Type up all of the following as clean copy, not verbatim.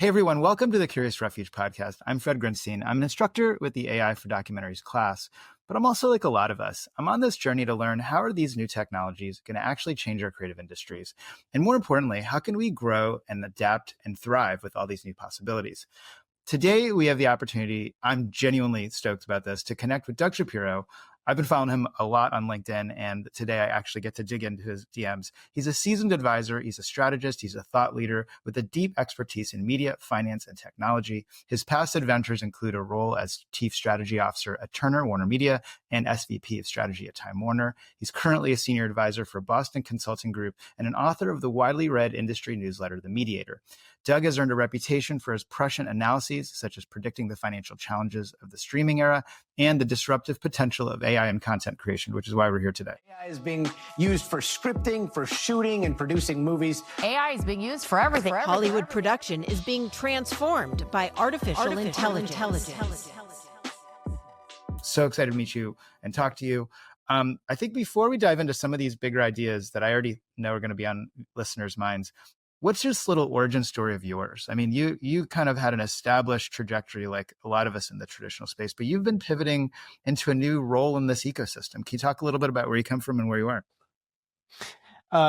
Hey everyone, welcome to the Curious Refuge podcast. I'm Fred Grinstein. I'm an instructor with the AI for Documentaries class, but I'm also like a lot of us. I'm on this journey to learn how are these new technologies going to actually change our creative industries? And more importantly, how can we grow and adapt and thrive with all these new possibilities? Today, we have the opportunity, I'm genuinely stoked about this, to connect with Doug Shapiro. I've been following him a lot on LinkedIn, and today I actually get to dig into his DMs. He's a seasoned advisor, he's a strategist, he's a thought leader with a deep expertise in media, finance, and technology. His past adventures include a role as chief strategy officer at Turner Warner Media and SVP of strategy at Time Warner. He's currently a senior advisor for Boston Consulting Group and an author of the widely read industry newsletter, The Mediator. Doug has earned a reputation for his prescient analyses, such as predicting the financial challenges of the streaming era and the disruptive potential of AI in content creation, which is why we're here today. AI is being used for scripting, for shooting and producing movies. AI is being used for everything. Hollywood production is being transformed by artificial intelligence. So excited to meet you and talk to you. I think before we dive into some of these bigger ideas that I already know are going to be on listeners' minds, what's this little origin story of yours? I mean, you kind of had an established trajectory like a lot of us in the traditional space, but you've been pivoting into a new role in this ecosystem. Can you talk a little bit about where you come from and where you are?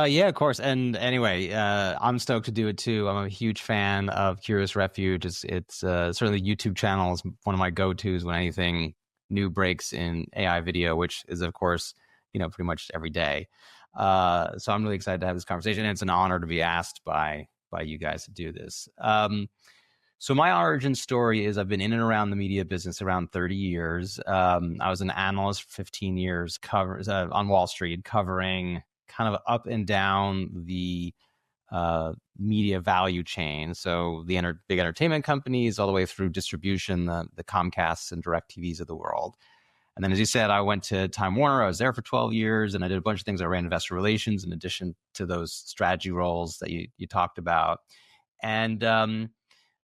Yeah, of course. And anyway, I'm stoked to do it too. I'm a huge fan of Curious Refuge. It's certainly the YouTube channel is one of my go-tos when anything new breaks in AI video, which is of course, pretty much every day. So I'm really excited to have this conversation. And it's an honor to be asked by you guys to do this. So my origin story is I've been in and around the media business around 30 years. I was an analyst for 15 years on Wall Street, covering kind of up and down the media value chain. So the big entertainment companies all the way through distribution, the Comcasts and DirecTVs of the world. And then, as you said, I went to Time Warner. I was there for 12 years, and I did a bunch of things. I ran investor relations in addition to those strategy roles that you talked about. And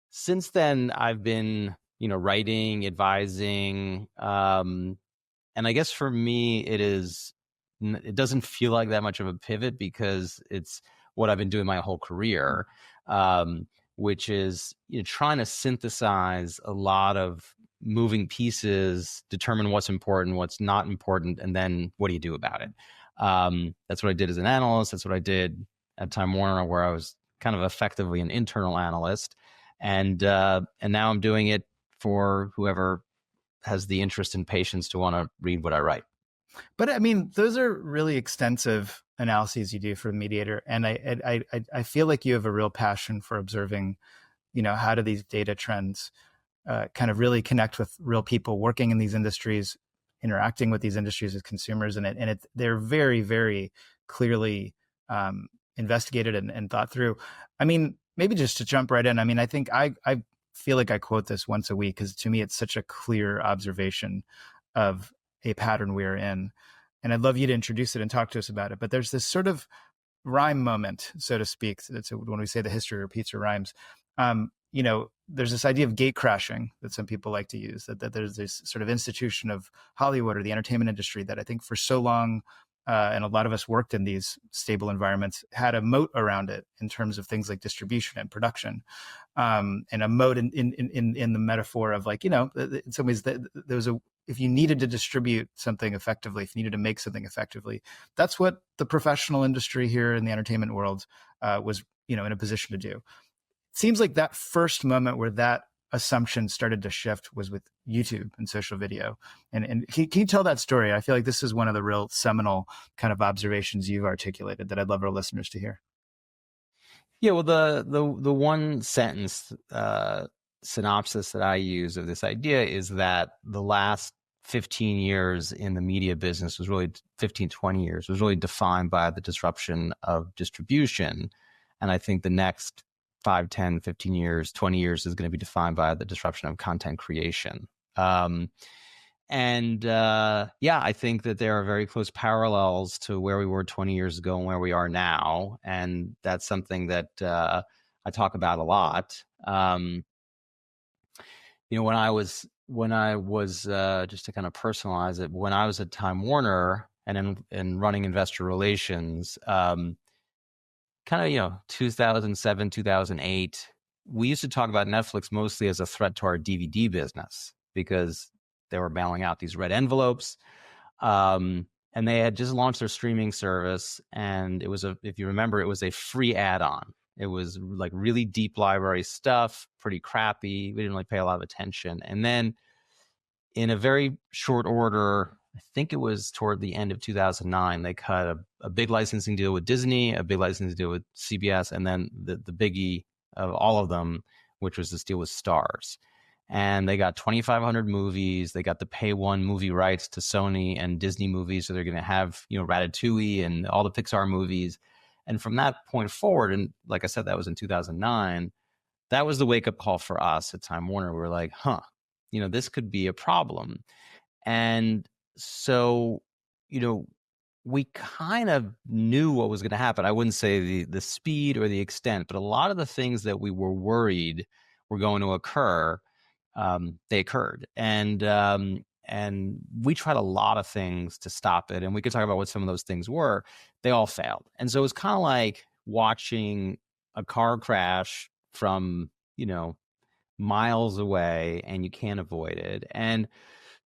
since then, I've been, writing, advising, and I guess for me, it doesn't feel like that much of a pivot because it's what I've been doing my whole career, which is trying to synthesize a lot of moving pieces, determine what's important, what's not important, and then what do you do about it? That's what I did as an analyst. That's what I did at Time Warner, where I was kind of effectively an internal analyst. And now I'm doing it for whoever has the interest and patience to want to read what I write. But I mean, those are really extensive analyses you do for the Mediator. And I feel like you have a real passion for observing, how do these data trends kind of really connect with real people working in these industries, interacting with these industries as consumers, and they're very, very clearly investigated and thought through. I mean, maybe just to jump right in. I mean, I think I feel like I quote this once a week because to me it's such a clear observation of a pattern we're in, and I'd love you to introduce it and talk to us about it. But there's this sort of rhyme moment, so to speak. It's when we say the history repeats or rhymes. There's this idea of gate crashing that some people like to use, that there's this sort of institution of Hollywood or the entertainment industry that I think for so long, and a lot of us worked in these stable environments, had a moat around it in terms of things like distribution and production, and a moat in the metaphor of like, in some ways there was if you needed to distribute something effectively, if you needed to make something effectively, that's what the professional industry here in the entertainment world was, in a position to do. Seems like that first moment where that assumption started to shift was with YouTube and social video. And can you tell that story? I feel like this is one of the real seminal kind of observations you've articulated that I'd love our listeners to hear. Yeah, well, the one sentence synopsis that I use of this idea is that the last 15 years in the media business was really 15, 20 years was really defined by the disruption of distribution. And I think the next 5, 10, 15 years, 20 years is going to be defined by the disruption of content creation. I think that there are very close parallels to where we were 20 years ago and where we are now. And that's something that I talk about a lot. When I was just to kind of personalize it, when I was at Time Warner and in running investor relations, 2007, 2008, we used to talk about Netflix mostly as a threat to our DVD business because they were mailing out these red envelopes. And they had just launched their streaming service, and it was if you remember, it was a free add-on. It was like really deep library stuff, pretty crappy. We didn't really pay a lot of attention. And then in a very short order, I think it was toward the end of 2009, they cut a big licensing deal with Disney, a big licensing deal with CBS, and then the biggie of all of them, which was this deal with Stars. And they got 2,500 movies. They got the pay one movie rights to Sony and Disney movies. So they're going to have, Ratatouille and all the Pixar movies. And from that point forward, and like I said, that was in 2009, that was the wake up call for us at Time Warner. We were like, this could be a problem. And so, we kind of knew what was going to happen. I wouldn't say the speed or the extent, but a lot of the things that we were worried were going to occur, they occurred. And we tried a lot of things to stop it. And we could talk about what some of those things were. They all failed. And so it was kind of like watching a car crash from, miles away, and you can't avoid it. And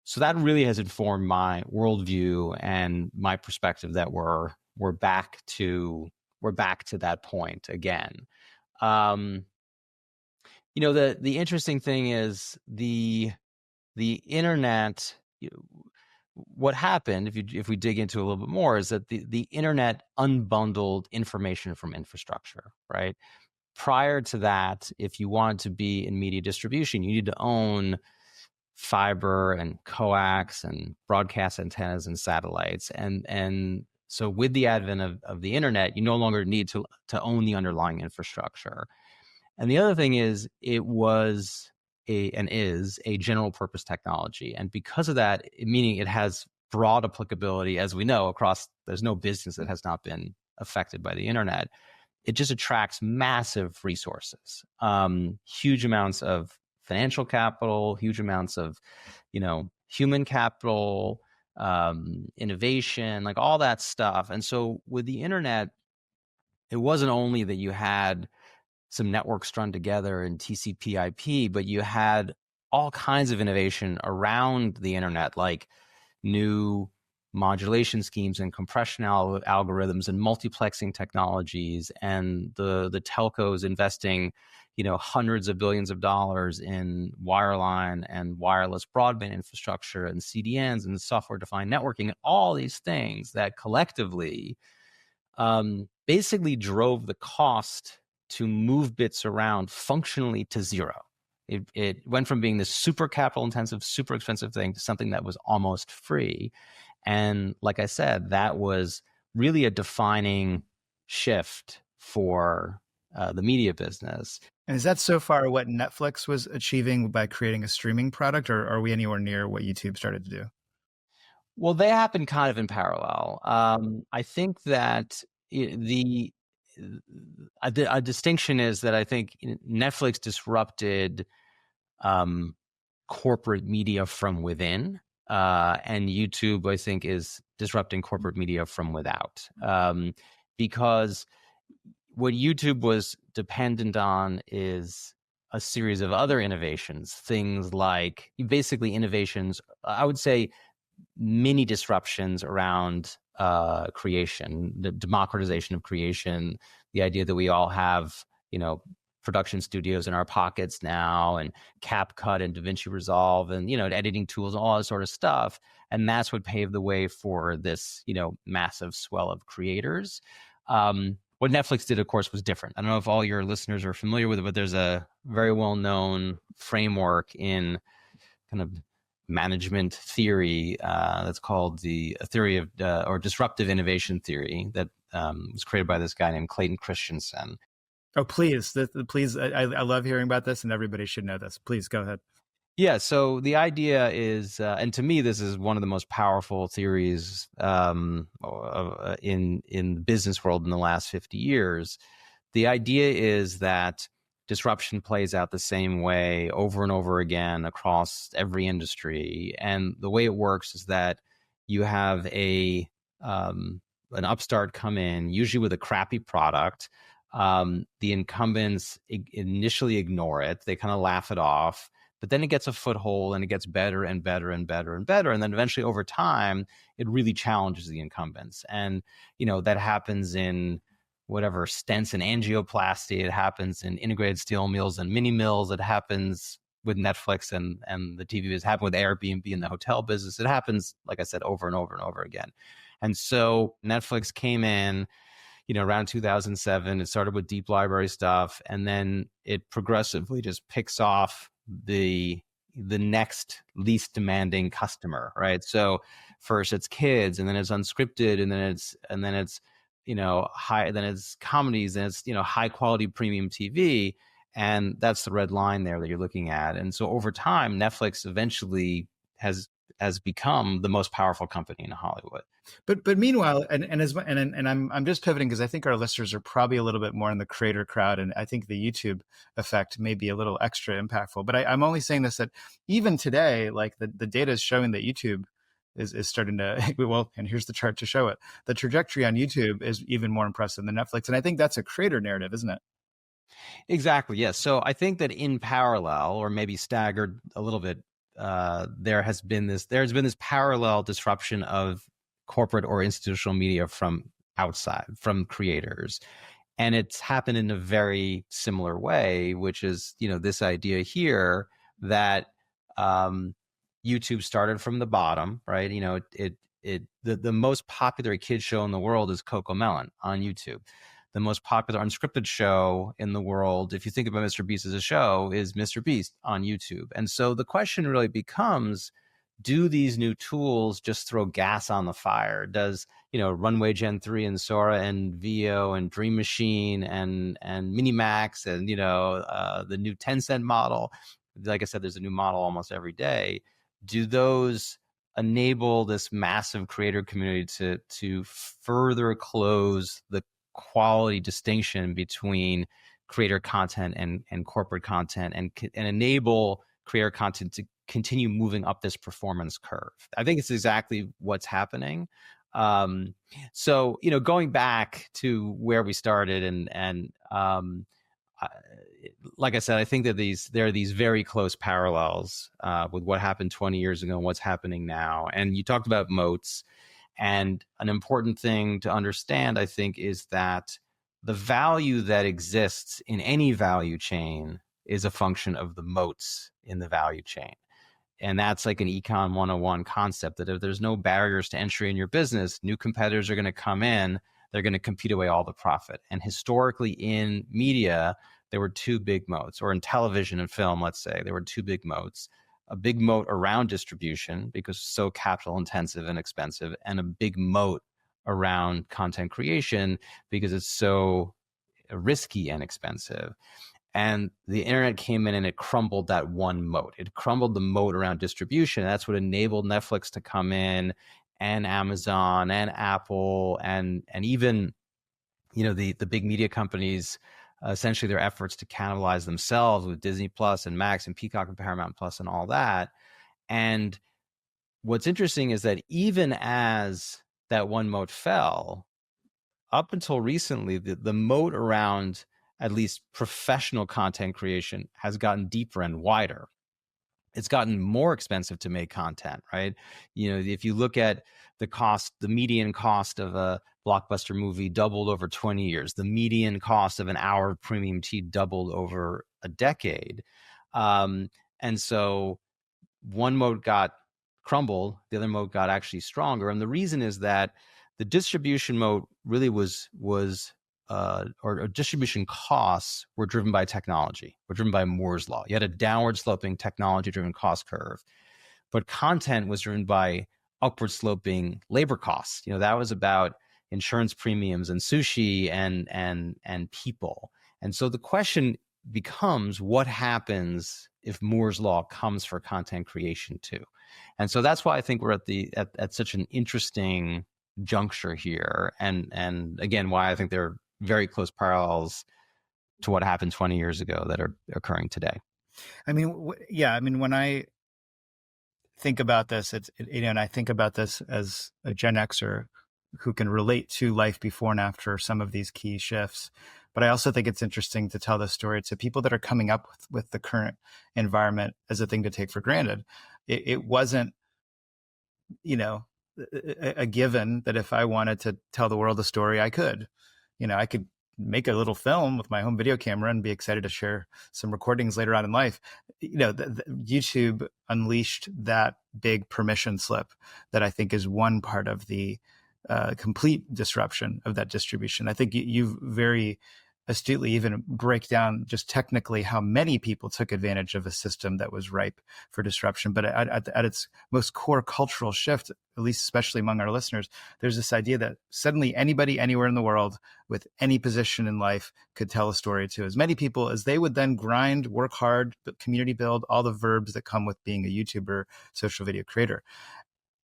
so that really has informed my worldview and my perspective that we're back to that point again. The interesting thing is the internet. What happened, if we dig into it a little bit more, is that the internet unbundled information from infrastructure, right? Prior to that, if you wanted to be in media distribution, you need to own fiber and coax and broadcast antennas and satellites. And so with the advent of the internet, you no longer need to own the underlying infrastructure. And the other thing is, it was is a general purpose technology. And because of that, meaning it has broad applicability, as we know, across, there's no business that has not been affected by the internet. It just attracts massive resources, huge amounts of financial capital, huge amounts of, human capital, innovation, like all that stuff. And so with the internet, it wasn't only that you had some networks strung together in TCP/IP, but you had all kinds of innovation around the internet, like new modulation schemes and compression algorithms and multiplexing technologies, and the telcos investing, hundreds of billions of dollars in wireline and wireless broadband infrastructure and CDNs and software-defined networking, and all these things that collectively basically drove the cost to move bits around functionally to zero. It went from being this super capital intensive, super expensive thing to something that was almost free. And like I said, that was really a defining shift for the media business. And is that so far what Netflix was achieving by creating a streaming product, or are we anywhere near what YouTube started to do? Well, they happen kind of in parallel. I think that a distinction is that I think Netflix disrupted corporate media from within, and YouTube, I think, is disrupting corporate media from without. Because what YouTube was dependent on is a series of other innovations, things like basically innovations, I would say mini disruptions around creation, the democratization of creation, the idea that we all have, production studios in our pockets now, and CapCut and DaVinci Resolve and, editing tools, all that sort of stuff. And that's what paved the way for this, massive swell of creators. What Netflix did, of course, was different. I don't know if all your listeners are familiar with it, but there's a very well-known framework in kind of management theory that's called the theory of or disruptive innovation theory that was created by this guy named Clayton Christensen. Oh, please, please! I love hearing about this, and everybody should know this. Please go ahead. Yeah. So the idea is, and to me, this is one of the most powerful theories in the business world in the last 50 years. The idea is that disruption plays out the same way over and over again across every industry, and the way it works is that you have an upstart come in, usually with a crappy product. The incumbents initially ignore it. They kind of laugh it off, but then it gets a foothold and it gets better and better and better and better. And then eventually over time, it really challenges the incumbents. And, that happens in whatever stents and angioplasty. It happens in integrated steel mills and mini mills. It happens with Netflix and the TV. It's happened with Airbnb in the hotel business. It happens, like I said, over and over and over again. And so Netflix came in, around 2007. It started with deep library stuff, and then it progressively just picks off the next least demanding customer, right? So first it's kids, and then it's unscripted, and then it's high, then it's comedies, and it's high quality premium TV, and that's the red line there that you're looking at. And so over time, Netflix eventually has become the most powerful company in Hollywood. But meanwhile, and I'm just pivoting because I think our listeners are probably a little bit more in the creator crowd, and I think the YouTube effect may be a little extra impactful. But I'm only saying this, that even today, like the data is showing that YouTube is starting to, well, and here's the chart to show it. The trajectory on YouTube is even more impressive than Netflix, and I think that's a creator narrative, isn't it? Exactly. Yes. So I think that in parallel, or maybe staggered a little bit, there has been this parallel disruption of corporate or institutional media from outside, from creators. And it's happened in a very similar way, which is, this idea here that YouTube started from the bottom, right? The most popular kids show in the world is CoComelon on YouTube. The most popular unscripted show in the world, if you think about Mr. Beast as a show, is Mr. Beast on YouTube. And so the question really becomes, do these new tools just throw gas on the fire? Does, Runway Gen 3 and Sora and Veo and Dream Machine and Minimax and, the new Tencent model, like I said, there's a new model almost every day. Do those enable this massive creator community to further close the quality distinction between creator content and corporate content, and enable creator content to continue moving up this performance curve? I think it's exactly what's happening. So, going back to where we started, and like I said, I think that there are these very close parallels with what happened 20 years ago and what's happening now. And you talked about moats. And an important thing to understand, I think, is that the value that exists in any value chain is a function of the moats in the value chain. And that's like an Econ 101 concept, that if there's no barriers to entry in your business, new competitors are going to come in, they're going to compete away all the profit. And historically in media, there were two big moats, or in television and film, let's say, there were two big moats. A big moat around distribution because it's so capital intensive and expensive, and a big moat around content creation because it's so risky and expensive. And the internet came in and it crumbled that one moat. It crumbled the moat around distribution. That's what enabled Netflix to come in, and Amazon and Apple, and even, the big media companies, essentially their efforts to cannibalize themselves with Disney Plus and Max and Peacock and Paramount Plus and all that. And what's interesting is that even as that one moat fell, up until recently, the moat around at least professional content creation has gotten deeper and wider. It's gotten more expensive to make content, right? If you look at the median cost of a blockbuster movie doubled over 20 years. The median cost of an hour of premium tea doubled over a decade. And so one moat got crumbled, the other moat got actually stronger. And the reason is that the distribution moat really or distribution costs were driven by technology, were driven by Moore's law. You had a downward sloping technology driven cost curve, but content was driven by upward sloping labor costs. That was about insurance premiums and sushi and people. And so the question becomes, what happens if Moore's law comes for content creation too? And so that's why I think we're at such an interesting juncture here. And again, why I think there are very close parallels to what happened 20 years ago that are occurring today. I mean, when I think about this, and I think about this as a Gen Xer who can relate to life before and after some of these key shifts. But I also think it's interesting to tell the story to people that are coming up with the current environment as a thing to take for granted. It wasn't, you know, a given that if I wanted to tell the world a story, I could. I could make a little film with my home video camera and be excited to share some recordings later on in life. YouTube unleashed that big permission slip that I think is one part of the complete disruption of that distribution. I think you very astutely even break down just technically how many people took advantage of a system that was ripe for disruption. But at its most core cultural shift, at least especially among our listeners, there's this idea that suddenly anybody anywhere in the world with any position in life could tell a story to as many people as they would then grind, work hard, community build, all the verbs that come with being a YouTuber, social video creator.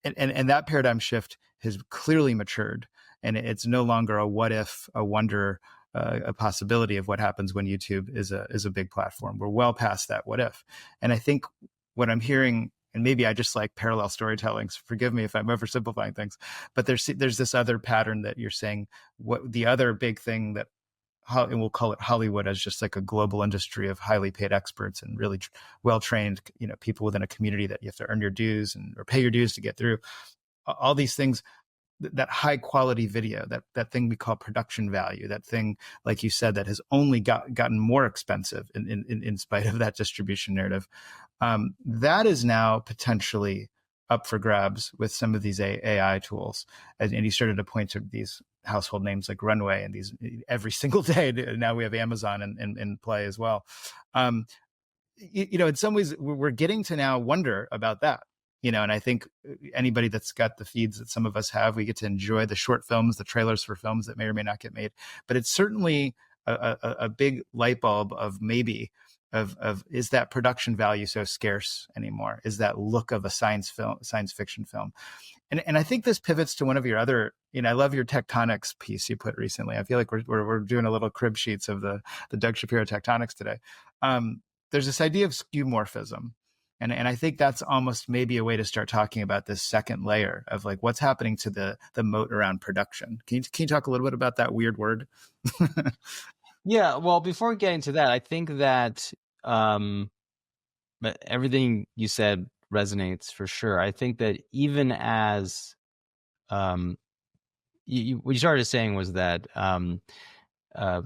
And that paradigm shift has clearly matured. And it's no longer a what if, a wonder, a possibility of what happens when YouTube is a big platform. We're well past that what if. And I think what I'm hearing, and maybe I just like parallel storytelling, so forgive me if I'm oversimplifying things, but there's this other pattern that you're saying, what the other big thing that, and we'll call it Hollywood, as just like a global industry of highly paid experts and really well-trained, people within a community that you have to earn your dues or pay your dues to get through. All these things, that high quality video, that thing we call production value, that thing, like you said, that has only gotten more expensive in spite of that distribution narrative. That is now potentially up for grabs with some of these AI tools. And you started to point to these household names like Runway and these every single day. Now we have Amazon in play as well. In some ways, we're getting to now wonder about that. And I think anybody that's got the feeds that some of us have, we get to enjoy the short films, the trailers for films that may or may not get made. But it's certainly a big light bulb of maybe of is that production value so scarce anymore? Is that look of a science fiction film? And I think this pivots to one of your other, I love your Tectonics piece you put recently. I feel like we're doing a little crib sheets of the Doug Shapiro Tectonics today. There's this idea of skeuomorphism. And I think that's almost maybe a way to start talking about this second layer of like what's happening to the moat around production. Can you talk a little bit about that weird word? Yeah, well, before we get into that, I think that everything you said resonates for sure. I think that even as what you started saying was that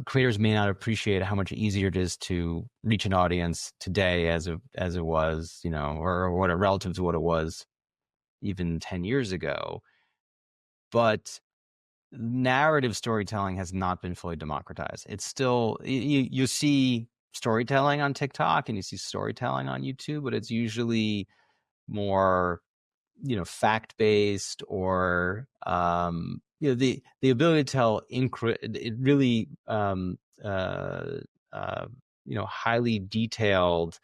creators may not appreciate how much easier it is to reach an audience today as it was, or what relative to what it was even 10 years ago. But narrative storytelling has not been fully democratized. It's still, you see storytelling on TikTok and you see storytelling on YouTube, but it's usually more, fact-based or, the ability to tell it really, highly detailed,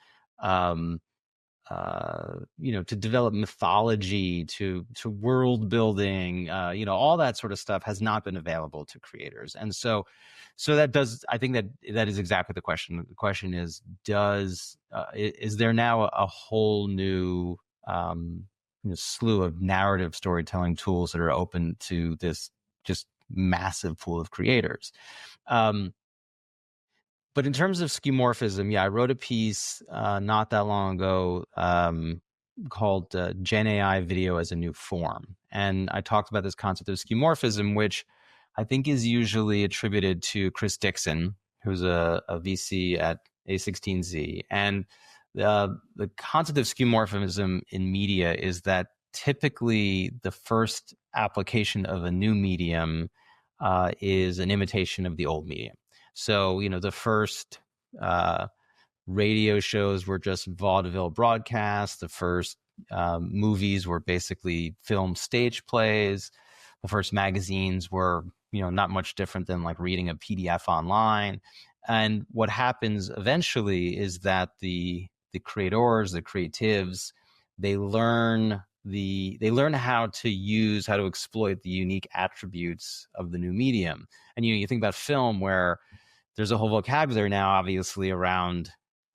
to develop mythology, to world building, all that sort of stuff has not been available to creators. And so that does, I think that is exactly the question. The question is, is there now a whole new, slew of narrative storytelling tools that are open to this just massive pool of creators? But in terms of skeuomorphism, yeah, I wrote a piece not that long ago called Gen AI Video as a New Form. And I talked about this concept of skeuomorphism, which I think is usually attributed to Chris Dixon, who's a VC at A16Z. And the concept of skeuomorphism in media is that typically the first application of a new medium is an imitation of the old medium. So, the first radio shows were just vaudeville broadcasts. The first movies were basically film stage plays. The first magazines were, not much different than like reading a PDF online. And what happens eventually is that the creators, the creatives, they learn how to exploit the unique attributes of the new medium. And you think about film, where there's a whole vocabulary now, obviously, around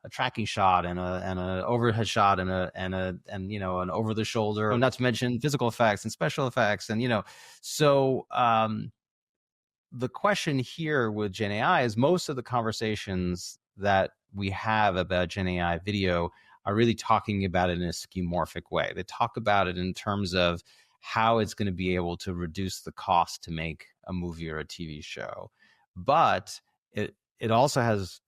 a tracking shot and an overhead shot and an over the shoulder, not to mention physical effects and special effects, and so the question here with Gen AI is most of the conversations that we have about Gen AI video are really talking about it in a skeuomorphic way. They talk about it in terms of how it's going to be able to reduce the cost to make a movie or a TV show. But it also has,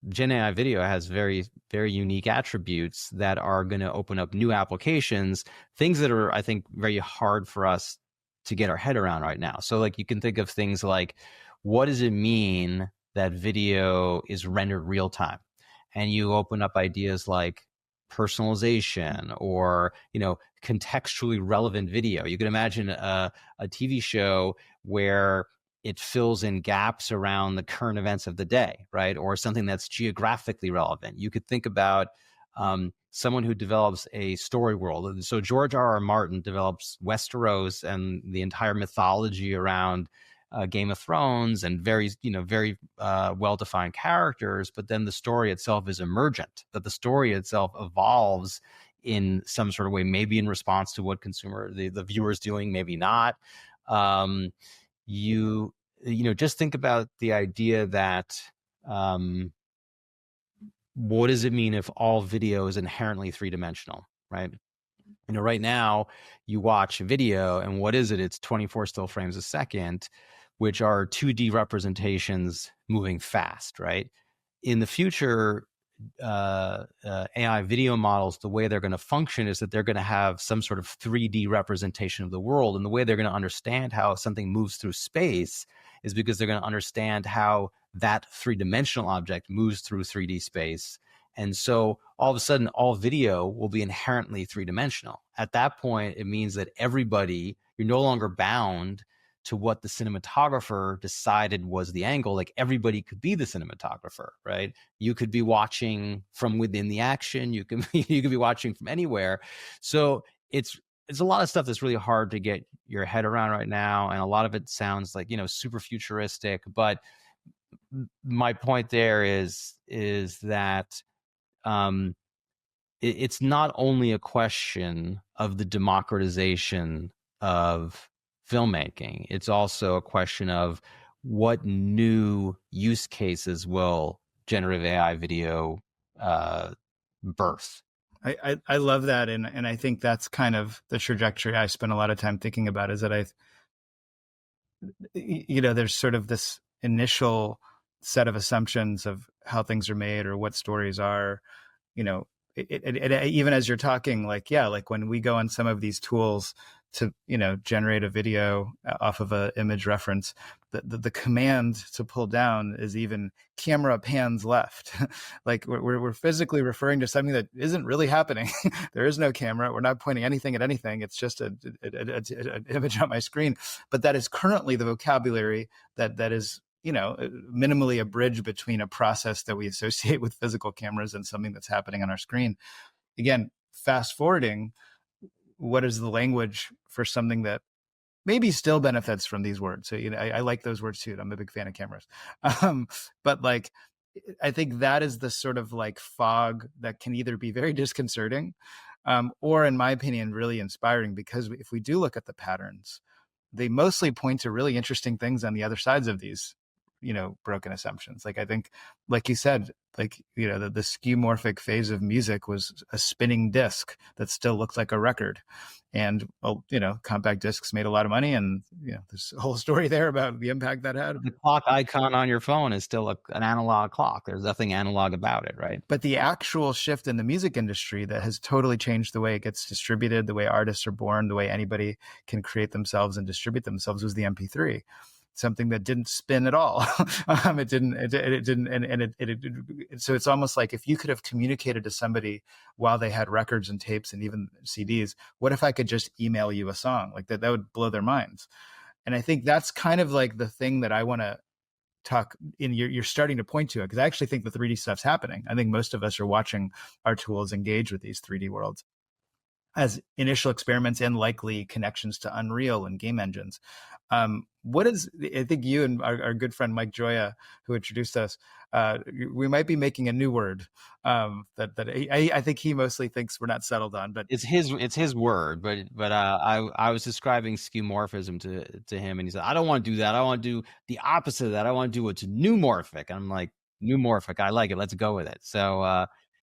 Gen AI video has very, very unique attributes that are going to open up new applications, things that are, I think, very hard for us to get our head around right now. So like you can think of things like, what does it mean that video is rendered real time? And you open up ideas like personalization or, contextually relevant video. You can imagine a TV show where it fills in gaps around the current events of the day, right? Or something that's geographically relevant. You could think about someone who develops a story world. So George R.R. Martin develops Westeros and the entire mythology around Game of Thrones and very well-defined characters, but then the story itself is emergent, that the story itself evolves in some sort of way, maybe in response to what the viewer is doing, maybe not. Just think about the idea that what does it mean if all video is inherently three-dimensional, right? Right now you watch a video and what is it? It's 24 still frames a second, which are 2D representations moving fast, right? In the future, AI video models, the way they're going to function is that they're going to have some sort of 3D representation of the world. And the way they're going to understand how something moves through space is because they're going to understand how that three-dimensional object moves through 3D space. And so all of a sudden, all video will be inherently three-dimensional. At that point, it means that you're no longer bound to what the cinematographer decided was the angle. Like everybody could be the cinematographer, right? You could be watching from within the action. You can be watching from anywhere. So it's a lot of stuff that's really hard to get your head around right now. And a lot of it sounds like, super futuristic, but my point there is that it's not only a question of the democratization of filmmaking. It's also a question of what new use cases will generative AI video birth. I love that, and I think that's kind of the trajectory I spend a lot of time thinking about. Is that there's sort of this initial set of assumptions of how things are made or what stories are, even as you're talking, like when we go on some of these tools to generate a video off of an image reference, the command to pull down is even camera pans left. Like we're physically referring to something that isn't really happening. There is no camera. We're not pointing anything at anything. It's just an image on my screen. But that is currently the vocabulary that is minimally a bridge between a process that we associate with physical cameras and something that's happening on our screen. Again, fast forwarding, what is the language for something that maybe still benefits from these words? So, I like those words too. I'm a big fan of cameras. But like, I think that is the sort of like fog that can either be very disconcerting or, in my opinion, really inspiring, because if we do look at the patterns, they mostly point to really interesting things on the other sides of these broken assumptions. Like I think, like you said, like the skeuomorphic phase of music was a spinning disc that still looked like a record, and compact discs made a lot of money, and there's a whole story there about the impact that had. The clock icon on your phone is still an analog clock. There's nothing analog about it, right? But the actual shift in the music industry that has totally changed the way it gets distributed, the way artists are born, the way anybody can create themselves and distribute themselves, was the MP3. Something that didn't spin at all. It didn't, and so it's almost like if you could have communicated to somebody while they had records and tapes and even CDs, what if I could just email you a song? Like that would blow their minds. And I think that's kind of like the thing that I want to talk in. You're starting to point to it, because I actually think the 3D stuff's happening. I think most of us are watching our tools engage with these 3D worlds. as initial experiments and likely connections to Unreal and game engines. What is, I think you and our good friend Mike Joya, who introduced us, we might be making a new word I think he mostly thinks we're not settled on, but it's his word. But I was describing skeuomorphism to him, and he said, I don't want to do that. I want to do the opposite of that. I want to do what's neumorphic. And I'm like, neumorphic, I like it. Let's go with it. So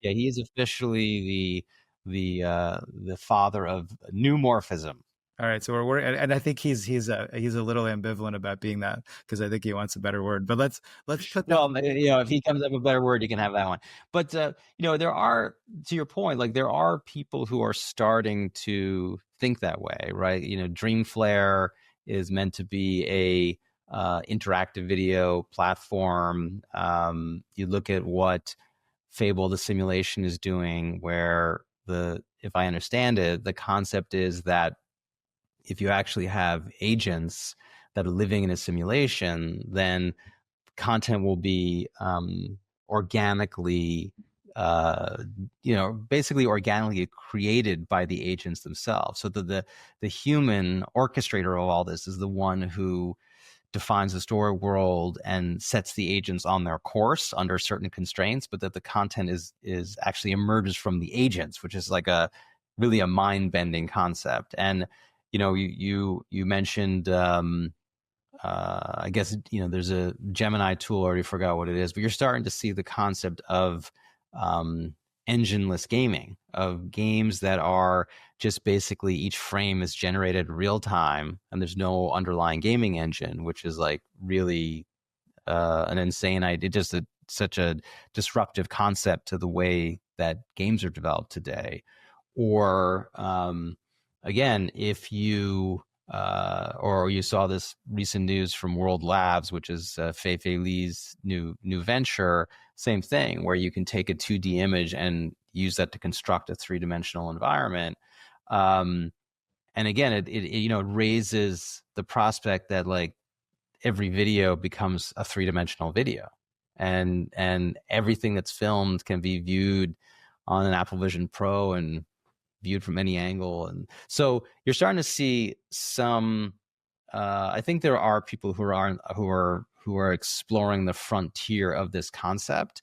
yeah, he is officially the father of neumorphism. all right, so we're and I think he's a little ambivalent about being that, because I think he wants a better word. But let's put that. Well, if he comes up with a better word, you can have that one. But there are, to your point, like there are people who are starting to think that way, right? Dreamflare is meant to be a interactive video platform. You look at what Fable the Simulation is doing, where if I understand it, the concept is that if you actually have agents that are living in a simulation, then content will be organically, basically organically created by the agents themselves. So the human orchestrator of all this is the one who defines the story world and sets the agents on their course under certain constraints, but that the content is actually emerges from the agents, which is like really a mind-bending concept. And you mentioned I guess there's a Gemini tool, I already forgot what it is, but you're starting to see the concept of engineless gaming, of games that are just basically each frame is generated real time and there's no underlying gaming engine, which is like really an insane idea, just such a disruptive concept to the way that games are developed today. Or again, if you or you saw this recent news from World Labs, which is Fei-Fei Li's new venture, same thing, where you can take a 2D image and use that to construct a three-dimensional environment. And again, it raises the prospect that like every video becomes a three-dimensional video, and everything that's filmed can be viewed on an Apple Vision Pro and viewed from any angle. And so you're starting to see some I think there are people who are exploring the frontier of this concept.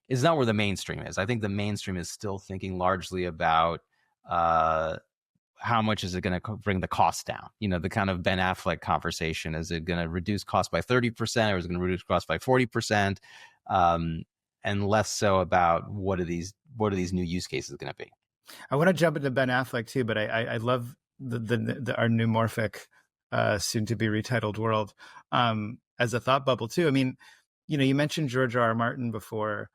Is not where the mainstream is. I think the mainstream is still thinking largely about how much is it going to bring the cost down? The kind of Ben Affleck conversation. Is it going to reduce cost by 30%, or is it going to reduce cost by 40%? And less so about what are these new use cases going to be? I want to jump into Ben Affleck too, but I love our neumorphic, soon to be retitled world as a thought bubble too. I mean, you mentioned George R.R. Martin before,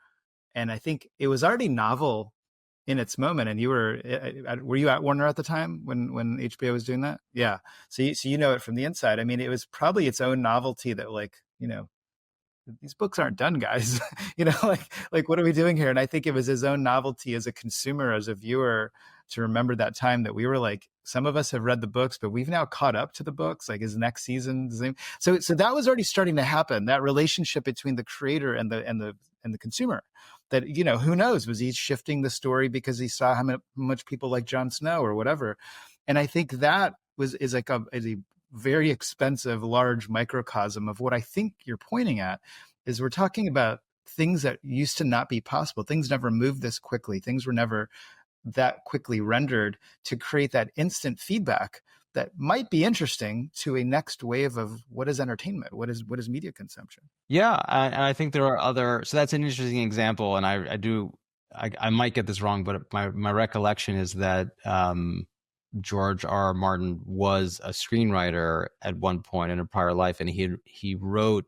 and I think it was already novel in its moment. And you were you at Warner at the time when HBO was doing that? Yeah. So you know it from the inside. I mean, it was probably its own novelty that these books aren't done, guys. Like what are we doing here? And I think it was his own novelty as a consumer, as a viewer, to remember that time that we were like, some of us have read the books, but we've now caught up to the books. Like, is next season the same? So that was already starting to happen. That relationship between the creator and the consumer. That who knows? Was he shifting the story because he saw how much people like Jon Snow or whatever? And I think that is a very expensive, large microcosm of what I think you're pointing at. Is we're talking about things that used to not be possible. Things never moved this quickly. Things were never that quickly rendered to create that instant feedback that might be interesting to a next wave of what is entertainment, what is media consumption. Yeah, and I think there are other. So that's an interesting example, and I might get this wrong, but my recollection is that George R.R. Martin was a screenwriter at one point in a prior life, and he wrote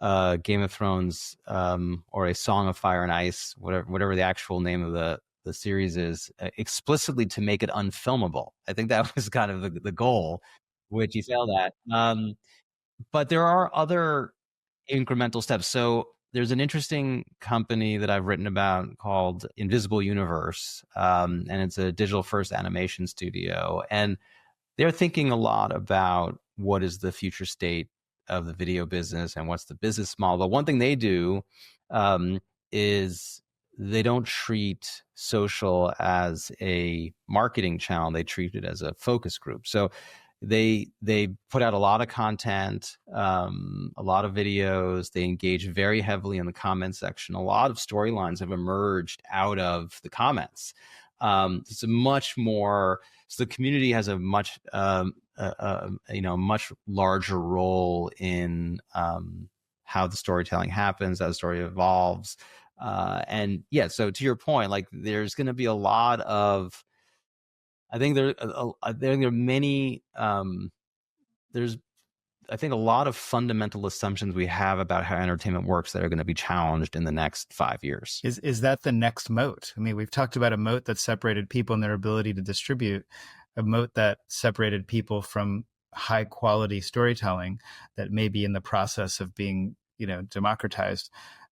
Game of Thrones or A Song of Fire and Ice, whatever the actual name of the series is, explicitly to make it unfilmable. I think that was kind of the goal, which he failed at. But there are other incremental steps. So there's an interesting company that I've written about called Invisible Universe, and it's a digital first animation studio. And they're thinking a lot about what is the future state of the video business and what's the business model. But one thing they do is they don't treat social as a marketing channel. They treat it as a focus group. So they put out a lot of content, a lot of videos. They engage very heavily in the comment section. A lot of storylines have emerged out of the comments. It's a much more, so the community has a much much larger role in how the storytelling happens, how the story evolves. And yeah, so to your point, like there's going to be a lot of, I think there are many, there's, I think a lot of fundamental assumptions we have about how entertainment works that are going to be challenged in the next 5 years. Is that the next moat? I mean, we've talked about a moat that separated people and their ability to distribute, a moat that separated people from high quality storytelling that may be in the process of being, democratized.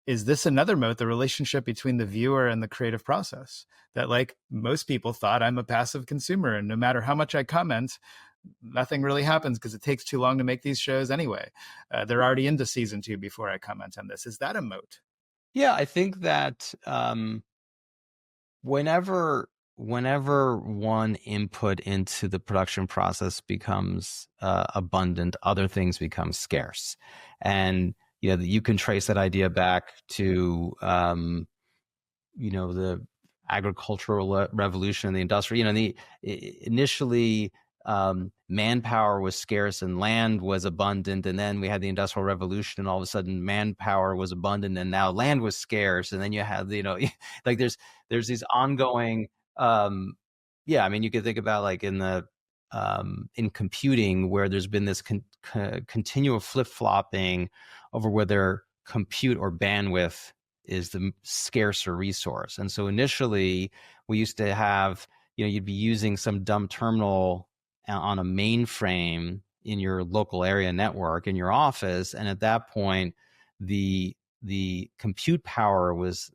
Is this another moat, the relationship between the viewer and the creative process? That, like, most people thought I'm a passive consumer, and no matter how much I comment, nothing really happens because it takes too long to make these shows anyway. They're already into season 2 before I comment on this. Is that a moat? Yeah, I think that whenever one input into the production process becomes abundant, other things become scarce. And you can trace that idea back to the agricultural revolution and the industrial. Initially manpower was scarce and land was abundant, and then we had the industrial revolution, and all of a sudden manpower was abundant and now land was scarce, and then you had like there's these ongoing you could think about like in computing, where there's been this continual flip-flopping over whether compute or bandwidth is the scarcer resource. And so initially we used to have, you'd be using some dumb terminal on a mainframe in your local area network in your office, and at that point the compute power was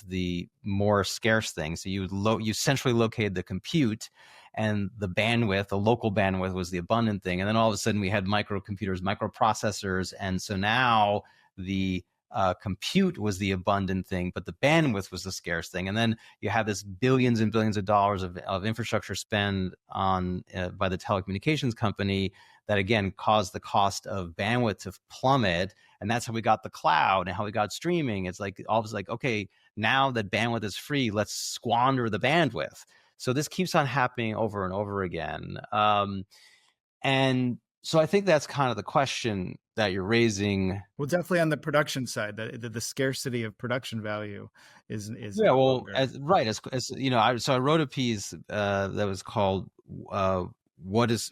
the more scarce thing. So you centrally located the compute, and the bandwidth, the local bandwidth, was the abundant thing. And then all of a sudden we had microcomputers, microprocessors, and so now the compute was the abundant thing, but the bandwidth was the scarce thing. And then you have this billions and billions of dollars of infrastructure spend on by the telecommunications company that again caused the cost of bandwidth to plummet. And that's how we got the cloud and how we got streaming. It's like all of a sudden, like, okay, now that bandwidth is free, let's squander the bandwidth. So this keeps on happening over and over again. And so I think that's kind of the question that you're raising. Well, definitely on the production side, the scarcity of production value is yeah. Well, as so I wrote a piece that was called "What's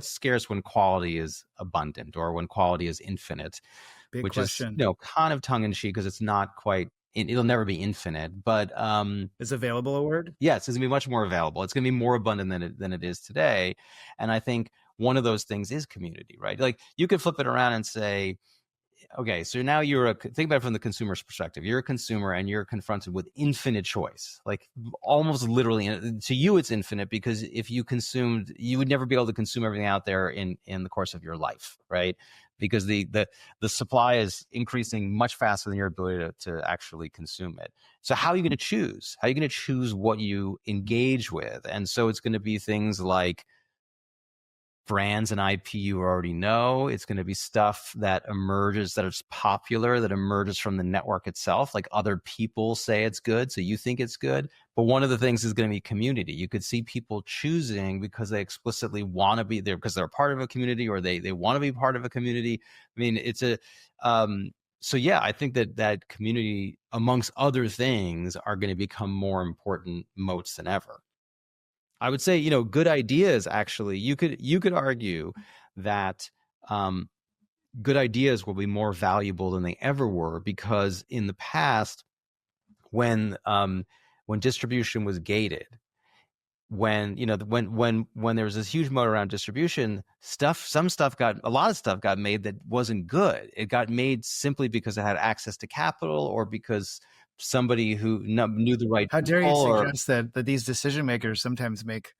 scarce when quality is abundant, or when quality is infinite," Big which question. is kind of tongue in cheek because it's not quite. It'll never be infinite, but is available a word? Yes, it's gonna be much more available. It's gonna be more abundant than it is today, and I think one of those things is community, right? Like you could flip it around and say, okay, so now think about it from the consumer's perspective. You're a consumer and you're confronted with infinite choice, like almost literally. To you, it's infinite because if you consumed, you would never be able to consume everything out there in the course of your life, right? Because the supply is increasing much faster than your ability to actually consume it. So how are you going to choose? How are you going to choose what you engage with? And so it's going to be things like brands and IP you already know. It's going to be stuff that emerges, that is popular, that emerges from the network itself. Like other people say it's good, so you think it's good. But one of the things is going to be community. You could see people choosing because they explicitly want to be there, because they're part of a community, or they want to be part of a community. I mean, it's a so yeah, I think that community, amongst other things, are going to become more important moats than ever. I would say, good ideas, actually, you could argue that good ideas will be more valuable than they ever were, because in the past, when distribution was gated, when there was this huge moat around distribution, a lot of stuff got made that wasn't good. It got made simply because it had access to capital, or because somebody who knew the right. How dare you suggest that these decision makers sometimes make,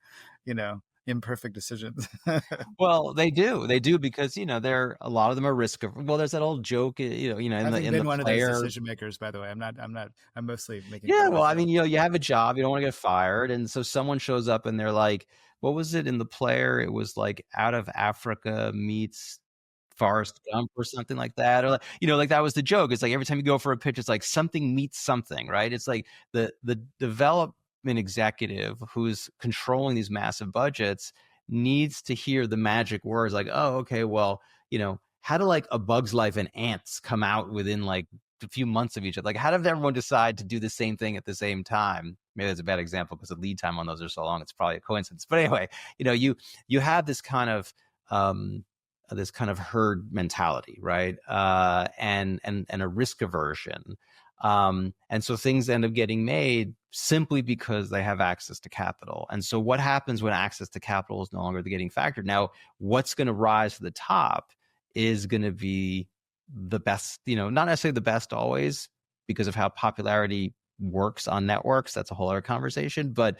imperfect decisions. Well, they do because they're a lot of them are risk of. Well, there's that old joke, Having in the been one of those player. decision makers, by the way, I'm mostly making fun Yeah, of well, I myself. mean, you have a job, you don't want to get fired, and so someone shows up and they're like, what was it in the player? It was like Out of Africa meets Forrest Gump or something like that, or like that was the joke. It's like every time you go for a pitch, it's like something meets something, right? It's like the development executive who's controlling these massive budgets needs to hear the magic words like, oh, okay, well, how do like A Bug's Life and Ants come out within like a few months of each other? Like, how did everyone decide to do the same thing at the same time? Maybe that's a bad example because the lead time on those are so long. It's probably a coincidence. But anyway, you have this kind of herd mentality, right? And a risk aversion. And so things end up getting made simply because they have access to capital. And so what happens when access to capital is no longer the gating factor? Now, what's going to rise to the top is going to be the best, not necessarily the best always because of how popularity works on networks. That's a whole other conversation. But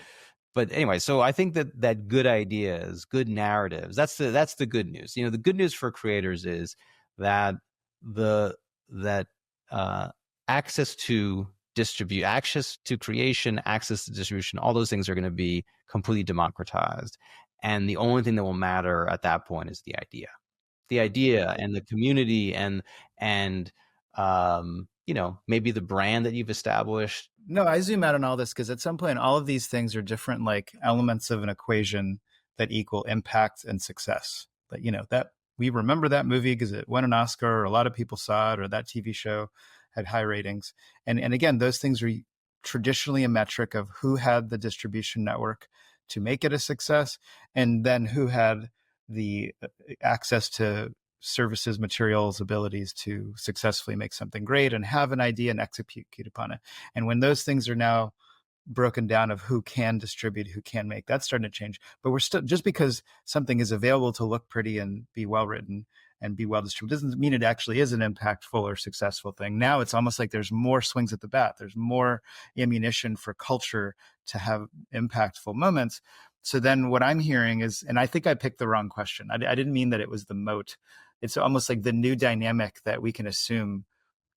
anyway, so I think that good ideas, good narratives, that's the good news. The good news for creators is that access to access to creation, access to distribution, all those things are going to be completely democratized. And the only thing that will matter at that point is the idea and the community and maybe the brand that you've established. No, I zoom out on all this because at some point, all of these things are different, like elements of an equation that equal impact and success. That we remember that movie because it won an Oscar, or a lot of people saw it, or that TV show had high ratings. And again, those things are traditionally a metric of who had the distribution network to make it a success, and then who had the access to services, materials, abilities to successfully make something great and have an idea and execute upon it. And when those things are now broken down of who can distribute, who can make, that's starting to change. But we're still, just because something is available to look pretty and be well written and be well distributed doesn't mean it actually is an impactful or successful thing. Now it's almost like there's more swings at the bat. There's more ammunition for culture to have impactful moments. So then what I'm hearing is, and I think I picked the wrong question. I didn't mean that it was the moat. It's almost like the new dynamic that we can assume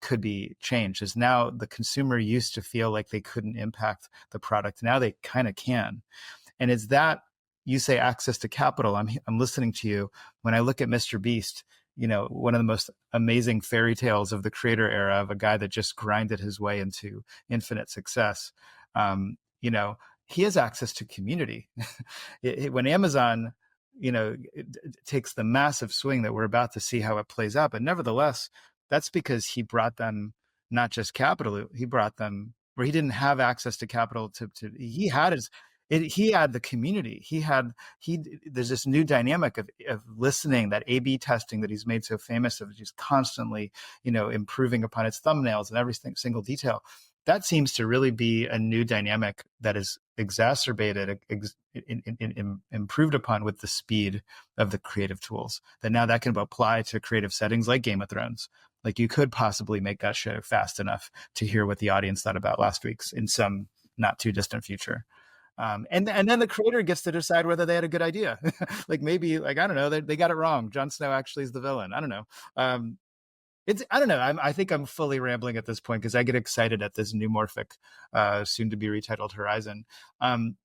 could be changed is now the consumer used to feel like they couldn't impact the product. Now they kind of can. And it's that you say access to capital. I'm listening to you. When I look at Mr. Beast, one of the most amazing fairy tales of the creator era of a guy that just grinded his way into infinite success. He has access to community. When Amazon, it takes the massive swing that we're about to see how it plays out, but nevertheless, that's because he brought them not just capital, he brought them where he didn't have access to capital he had he had the community. There's this new dynamic of listening, that A/B testing that he's made so famous of, just constantly, improving upon its thumbnails and every single detail. That seems to really be a new dynamic that is exacerbated, improved upon with the speed of the creative tools. That now that can apply to creative settings like Game of Thrones. Like you could possibly make that show fast enough to hear what the audience thought about last week's in some not too distant future. And then the creator gets to decide whether they had a good idea. Like maybe, I don't know, they got it wrong. Jon Snow actually is the villain. I don't know. I don't know. I think I'm fully rambling at this point because I get excited at this neumorphic, soon to be retitled Horizon.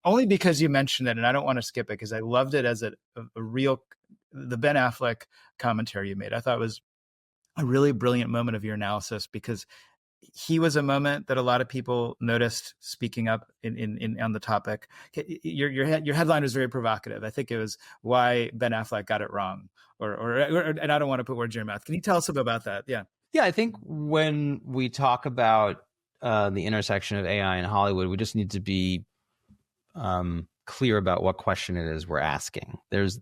Only because you mentioned it, and I don't want to skip it because I loved it as a real, the Ben Affleck commentary you made. I thought it was a really brilliant moment of your analysis because he was a moment that a lot of people noticed speaking up in on the topic. Your headline was very provocative. I think it was why Ben Affleck got it wrong, or and I don't want to put words in your mouth. Can you tell us about that? Yeah. Yeah, I think when we talk about the intersection of AI and Hollywood, we just need to be clear about what question it is we're asking. Is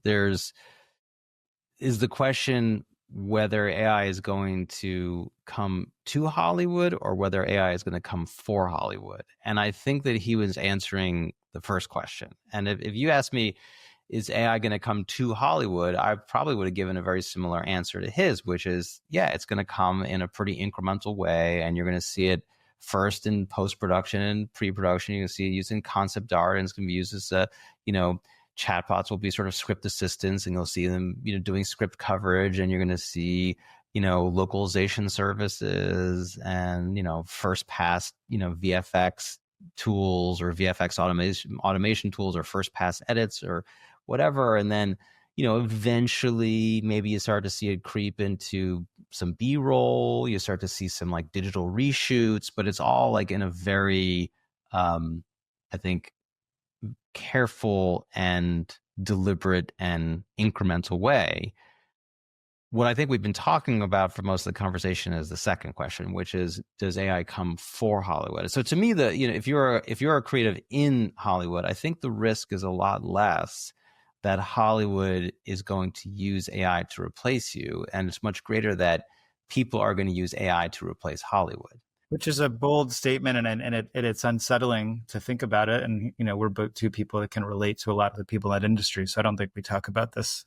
the question whether AI is going to come to Hollywood or whether AI is going to come for Hollywood. And I think that he was answering the first question. And if you ask me, is AI going to come to Hollywood? I probably would have given a very similar answer to his, which is, yeah, it's going to come in a pretty incremental way. And you're going to see it first in post-production and pre-production. You're going to see it used in concept art, and it's going to be used as a, chatbots will be sort of script assistants, and you'll see them, doing script coverage, and you're going to see, localization services and, first pass, VFX tools or VFX automation tools or first pass edits or whatever. And then, eventually maybe you start to see it creep into some B-roll, you start to see some like digital reshoots, but it's all like in a very, I think, careful and deliberate and incremental way. What I think we've been talking about for most of the conversation is the second question, which is, does AI come for Hollywood? So to me, if you're a creative in Hollywood, I think the risk is a lot less that Hollywood is going to use AI to replace you, and it's much greater that people are going to use AI to replace Hollywood. Which is a bold statement, and it's unsettling to think about it. And we're both two people that can relate to a lot of the people in that industry, so I don't think we talk about this,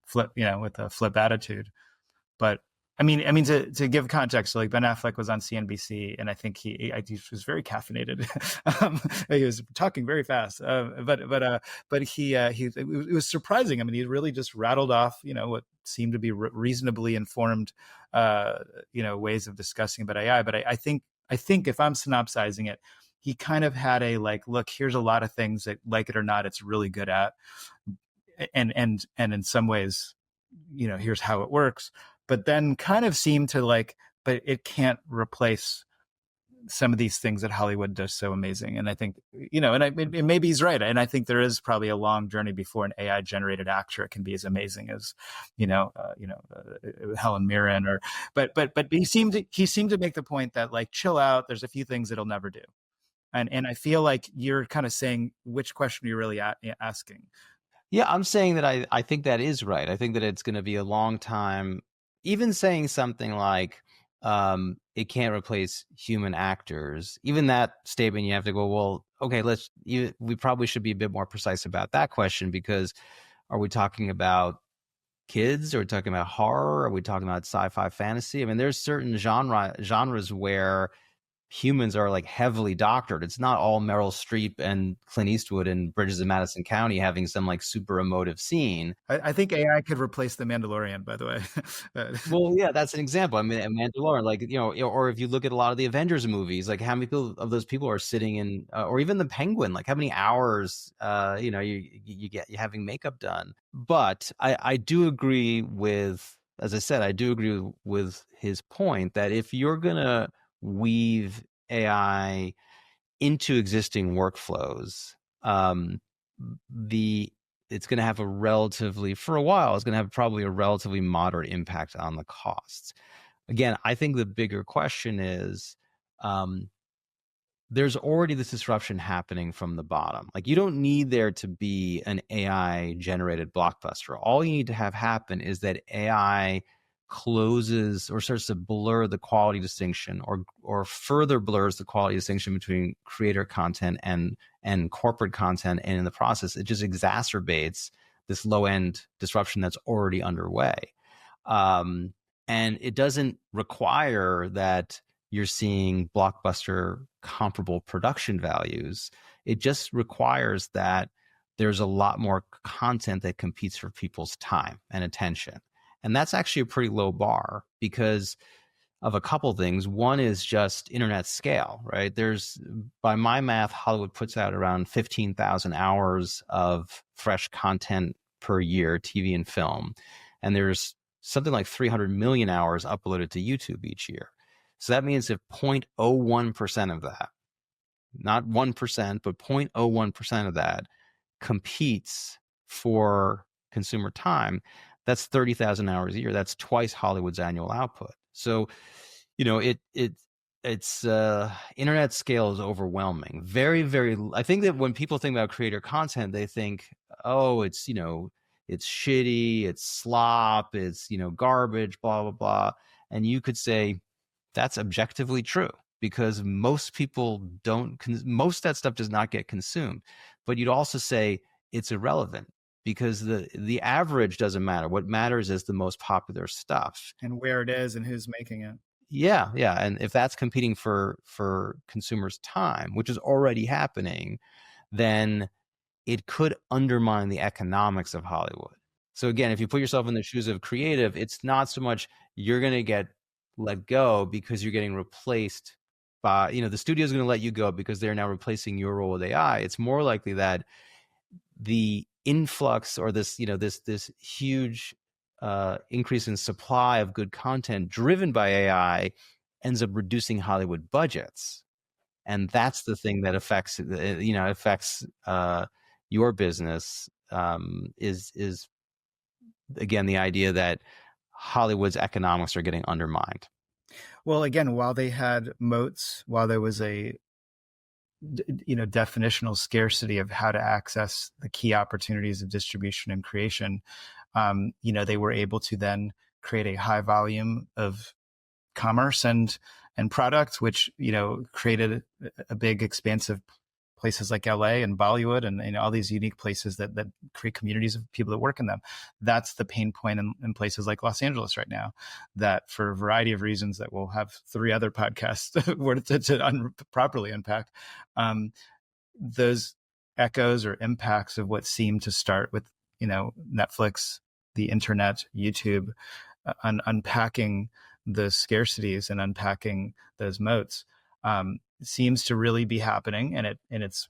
flip, with a flip attitude. But I mean, to give context, so like Ben Affleck was on CNBC, and I think he was very caffeinated. He was talking very fast, but he it was surprising. I mean, he really just rattled off, what seemed to be reasonably informed, ways of discussing about AI. But I think if I'm synopsizing it, he kind of had a like, look, here's a lot of things that, like it or not, it's really good at, and in some ways, here's how it works. But then kind of seemed to like, but it can't replace some of these things that Hollywood does so amazing. And I think, and maybe he's right. And I think there is probably a long journey before an AI generated actor can be as amazing as, Helen Mirren but he seemed to make the point that like, chill out. There's a few things it'll never do. And I feel like you're kind of saying, which question are you really asking? Yeah, I'm saying that I think that is right. I think that it's going to be a long time. Even saying something like it can't replace human actors, even that statement, you have to go, well, okay, we probably should be a bit more precise about that question, because are we talking about kids? Are we talking about horror? Are we talking about sci-fi fantasy? I mean, there's certain genres where humans are like heavily doctored. It's not all Meryl Streep and Clint Eastwood and Bridges of Madison County having some like super emotive scene. I think AI could replace The Mandalorian, by the way. Well, yeah, that's an example. I mean, Mandalorian, like, or if you look at a lot of the Avengers movies, like how many of those people are sitting in, or even the Penguin, like how many hours, you get having makeup done. But I do agree with, as I said, I do agree with his point that if you're going to weave AI into existing workflows, it's going to have for a while, it's going to have probably a relatively moderate impact on the costs. Again, I think the bigger question is, there's already this disruption happening from the bottom. Like, you don't need there to be an AI generated blockbuster. All you need to have happen is that AI closes or starts to blur the quality distinction, or further blurs the quality distinction between creator content and corporate content, and in the process it just exacerbates this low end disruption that's already underway. And it doesn't require that you're seeing blockbuster comparable production values. It just requires that there's a lot more content that competes for people's time and attention. And that's actually a pretty low bar because of a couple things. One is just internet scale, right? By my math, Hollywood puts out around 15,000 hours of fresh content per year, TV and film. And there's something like 300 million hours uploaded to YouTube each year. So that means if 0.01% of that, not 1%, but 0.01% of that competes for consumer time, that's 30,000 hours a year. That's twice Hollywood's annual output. So, it's internet scale is overwhelming. Very, very. I think that when people think about creator content, they think, oh, it's shitty, it's slop, it's garbage, blah blah blah. And you could say that's objectively true, because most people most of that stuff does not get consumed. But you'd also say it's irrelevant, because the average doesn't matter. What matters is the most popular stuff and where it is and who's making it. Yeah. And if that's competing for consumers' time, which is already happening, then it could undermine the economics of Hollywood. So again, if you put yourself in the shoes of creative, it's not so much you're going to get let go because you're getting replaced by, the studio's going to let you go because they're now replacing your role with AI. It's more likely that the influx or this, this huge increase in supply of good content driven by AI ends up reducing Hollywood budgets. And that's the thing that affects your business, is again the idea that Hollywood's economics are getting undermined. Well, again, while they had moats, while there was a definitional scarcity of how to access the key opportunities of distribution and creation, they were able to then create a high volume of commerce and products, which created a big expansive places like LA and Bollywood and all these unique places that create communities of people that work in them. That's the pain point in places like Los Angeles right now, that for a variety of reasons that we'll have 3 other podcasts to properly unpack, those echoes or impacts of what seemed to start with Netflix, the internet, YouTube, unpacking the scarcities and unpacking those moats, seems to really be happening. And it's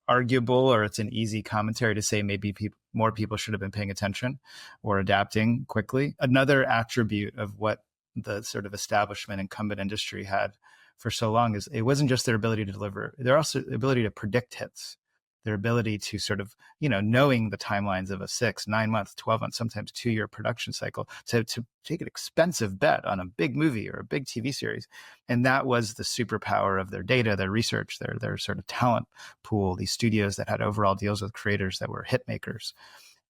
arguable, or it's an easy commentary to say maybe more people should have been paying attention or adapting quickly. Another attribute of what the sort of establishment incumbent industry had for so long is it wasn't just their ability to deliver, their also ability to predict hits, their ability to sort of, knowing the timelines of a 6, 9 month, 12 month, sometimes 2-year production cycle to take an expensive bet on a big movie or a big TV series. And that was the superpower of their data, their research, their sort of talent pool, these studios that had overall deals with creators that were hit makers.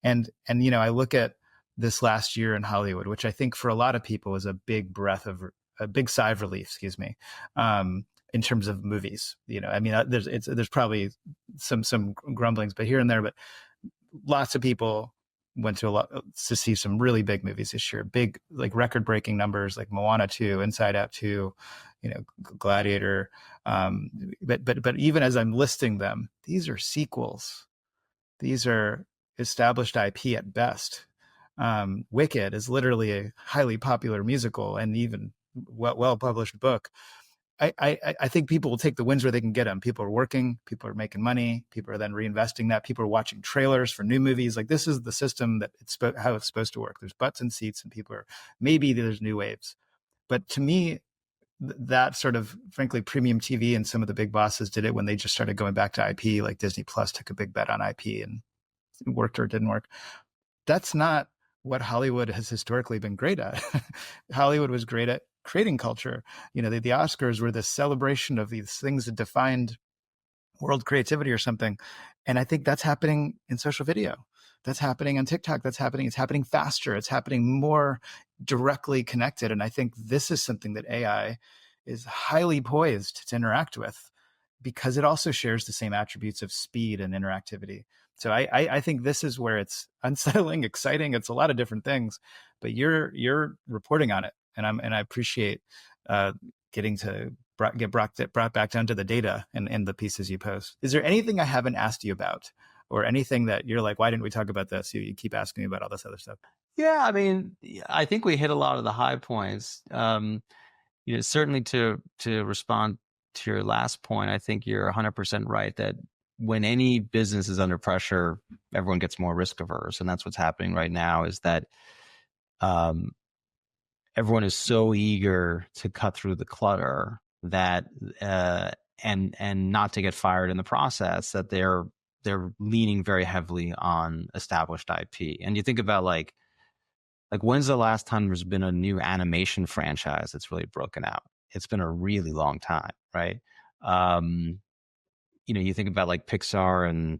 And I look at this last year in Hollywood, which I think for a lot of people was a big sigh of relief, excuse me, in terms of movies. There's probably some grumblings, but here and there, but lots of people went to see some really big movies this year, big, like record breaking numbers, like Moana 2, Inside Out 2, Gladiator. But even as I'm listing them, these are sequels. These are established IP at best. Wicked is literally a highly popular musical and even well-published book. I think people will take the wins where they can get them. People are working, people are making money, people are then reinvesting that. People are watching trailers for new movies. Like, this is the system that how it's supposed to work. There's butts and seats, and maybe there's new waves. But to me, that sort of, frankly, premium TV and some of the big bosses did it when they just started going back to IP, like Disney Plus took a big bet on IP and it worked or it didn't work. That's not what Hollywood has historically been great at. Hollywood was great at creating culture. The Oscars were this celebration of these things that defined world creativity or something. And I think that's happening in social video. That's happening on TikTok. It's happening faster. It's happening more directly connected. And I think this is something that AI is highly poised to interact with, because it also shares the same attributes of speed and interactivity. So I think this is where it's unsettling, exciting. It's a lot of different things, but you're reporting on it, and I appreciate getting to get brought back down to the data and the pieces you post. Is there anything I haven't asked you about, or anything that you're like, why didn't we talk about this? You keep asking me about all this other stuff. Yeah, I mean, I think we hit a lot of the high points. Certainly to respond to your last point, I think you're 100% right that when any business is under pressure, everyone gets more risk averse. And that's what's happening right now, is that everyone is so eager to cut through the clutter that and not to get fired in the process, that they're leaning very heavily on established IP. And you think about like when's the last time there's been a new animation franchise that's really broken out? It's been a really long time, right? You think about like Pixar and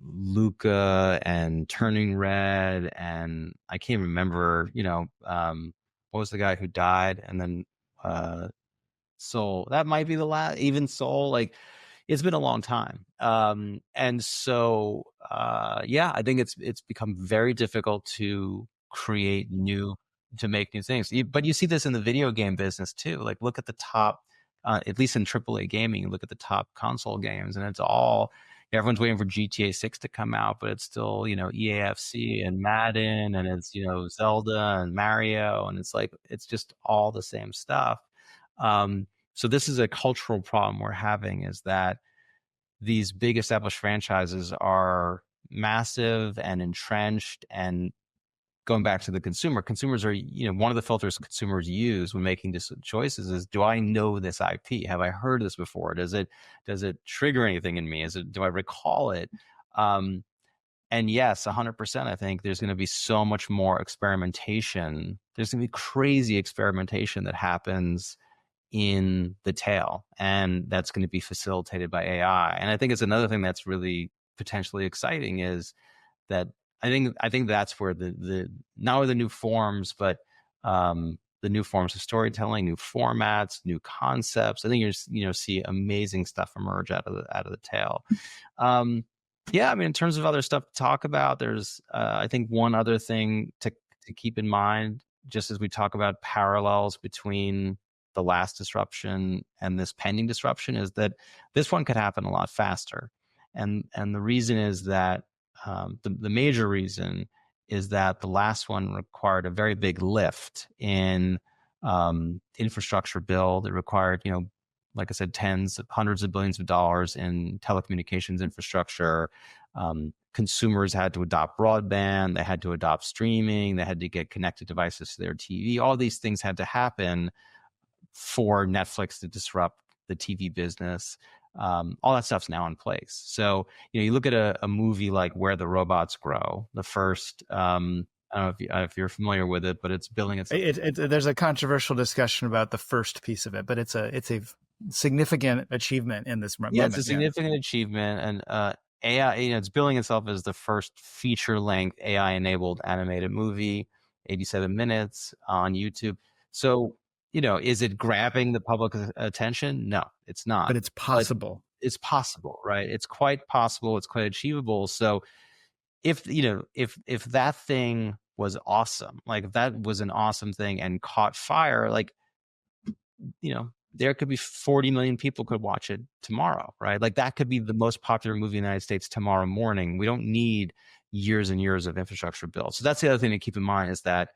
Luca and Turning Red, and I can't remember, what was the guy who died, and then Soul. That might be the last, even Soul. Like, it's been a long time. And so, I think it's become very difficult to make new things. But you see this in the video game business too. Like, look at the top at least in AAA gaming, you look at the top console games, and it's all everyone's waiting for GTA 6 to come out, but it's still, EAFC and Madden, and it's, Zelda and Mario, and it's like it's just all the same stuff. So this is a cultural problem we're having, is that these big established franchises are massive and entrenched, and going back to the consumers are, one of the filters consumers use when making choices is, do I know this IP? Have I heard this before? Does it trigger anything in me? Do I recall it? And yes, 100%, I think there's going to be so much more experimentation. There's going to be crazy experimentation that happens in the tail, and that's going to be facilitated by AI. And I think it's another thing that's really potentially exciting, is that I think that's where the not only the new forms, but the new forms of storytelling, new formats, new concepts. I think you're see amazing stuff emerge out of the tail. Yeah, I mean, in terms of other stuff to talk about, there's I think one other thing to keep in mind, just as we talk about parallels between the last disruption and this pending disruption, is that this one could happen a lot faster. And the reason is that the major reason is that the last one required a very big lift in infrastructure build. It required, like I said, hundreds of billions of dollars in telecommunications infrastructure. Consumers had to adopt broadband, they had to adopt streaming, they had to get connected devices to their TV. All these things had to happen for Netflix to disrupt the TV business. All that stuff's now in place. So, you look at a movie like Where the Robots Grow, the first, I don't know if you're familiar with it, but it's building itself. There's a controversial discussion about the first piece of it, but it's a significant achievement in this moment. Yeah, it's a significant achievement, and AI, it's billing itself as the first feature-length AI-enabled animated movie, 87 minutes on YouTube. So, is it grabbing the public attention? No, it's not. But it's possible. But it's possible, right? It's quite possible. It's quite achievable. So if that thing was awesome, like if that was an awesome thing and caught fire, like, there could be 40 million people could watch it tomorrow, right? Like that could be the most popular movie in the United States tomorrow morning. We don't need years and years of infrastructure build. So that's the other thing to keep in mind, is that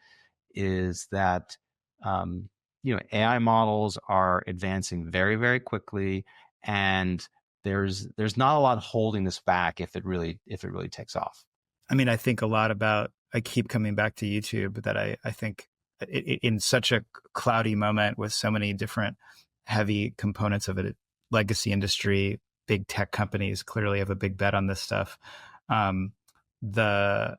AI models are advancing very, very quickly, and there's not a lot holding this back if it really takes off. I mean, I think a lot about, I keep coming back to YouTube, that I think in such a cloudy moment with so many different heavy components of it, legacy industry, big tech companies clearly have a big bet on this stuff. The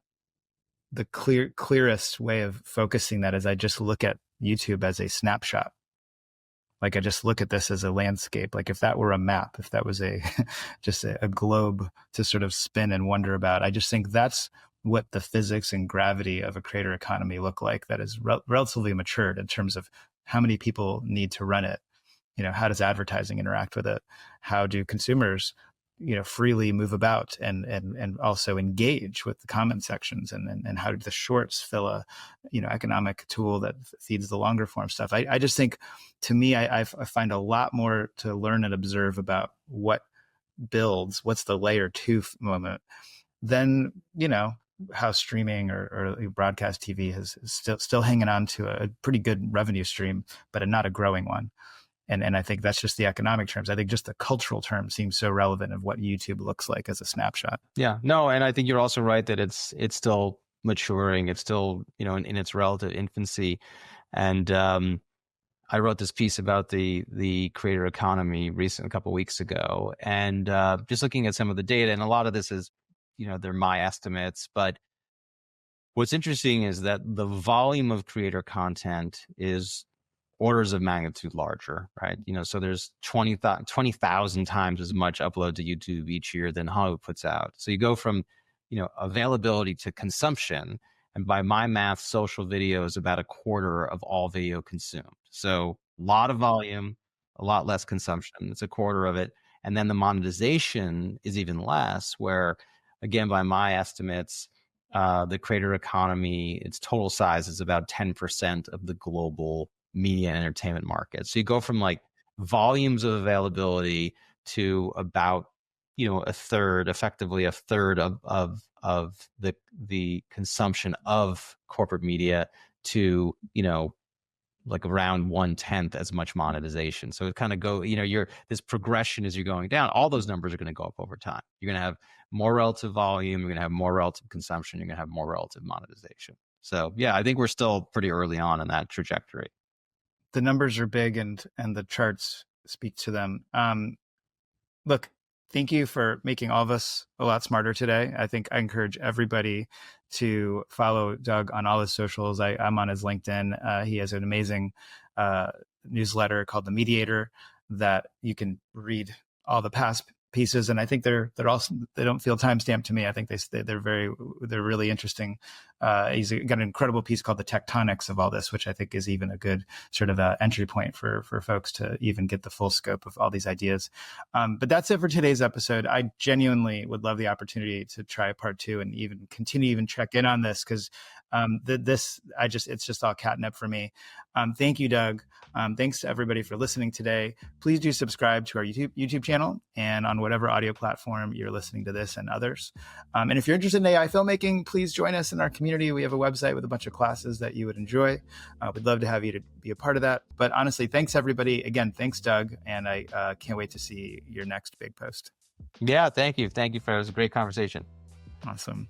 clearest way of focusing that is I just look at YouTube as a snapshot. Like I just look at this as a landscape. Like if that were a map, if that was just a globe to sort of spin and wonder about, I just think that's what the physics and gravity of a creator economy look like. That is relatively matured in terms of how many people need to run it. How does advertising interact with it? How do consumers, freely move about and also engage with the comment sections, and how do the shorts fill a, economic tool that feeds the longer form stuff? I just think, to me, I find a lot more to learn and observe about what builds, what's the layer 2 moment, than, how streaming or broadcast TV is still hanging on to a pretty good revenue stream, but not a growing one. And I think that's just the economic terms. I think just the cultural term seems so relevant of what YouTube looks like as a snapshot. Yeah, no, and I think you're also right that it's still maturing. It's still, in its relative infancy. And I wrote this piece about the creator economy a couple of weeks ago, and just looking at some of the data, and a lot of this is, they're my estimates, but what's interesting is that the volume of creator content is orders of magnitude larger, right? So there's 20,000 times as much upload to YouTube each year than Hollywood puts out. So you go from, availability to consumption. And by my math, social video is about a quarter of all video consumed. So a lot of volume, a lot less consumption. It's a quarter of it. And then the monetization is even less, where, again, by my estimates, the creator economy, its total size is about 10% of the global media and entertainment market. So you go from like volumes of availability to about, a third, effectively a third of the consumption of corporate media to, like around 1/10 as much monetization. So it kind of this progression as you're going down, all those numbers are going to go up over time. You're going to have more relative volume, you're going to have more relative consumption, you're going to have more relative monetization. So yeah, I think we're still pretty early on in that trajectory. The numbers are big, and the charts speak to them. Look, thank you for making all of us a lot smarter today. I think I encourage everybody to follow Doug on all his socials. I'm on his LinkedIn. He has an amazing newsletter called The Mediator that you can read all the past pieces, and I think they're also, they don't feel timestamped to me. I think they're really interesting. He's got an incredible piece called The Tectonics of all this, which I think is even a good sort of entry point for folks to even get the full scope of all these ideas. But that's it for today's episode. I genuinely would love the opportunity to try part 2 and even continue check in on this, because it's just all catnip for me. Thank you, Doug. Thanks to everybody for listening today. Please do subscribe to our YouTube channel and on whatever audio platform you're listening to this and others. And if you're interested in AI filmmaking, please join us in our community. We have a website with a bunch of classes that you would enjoy. We'd love to have you to be a part of that. But honestly, thanks everybody. Again, thanks, Doug. And I can't wait to see your next big post. Yeah, thank you. Thank you it was a great conversation. Awesome.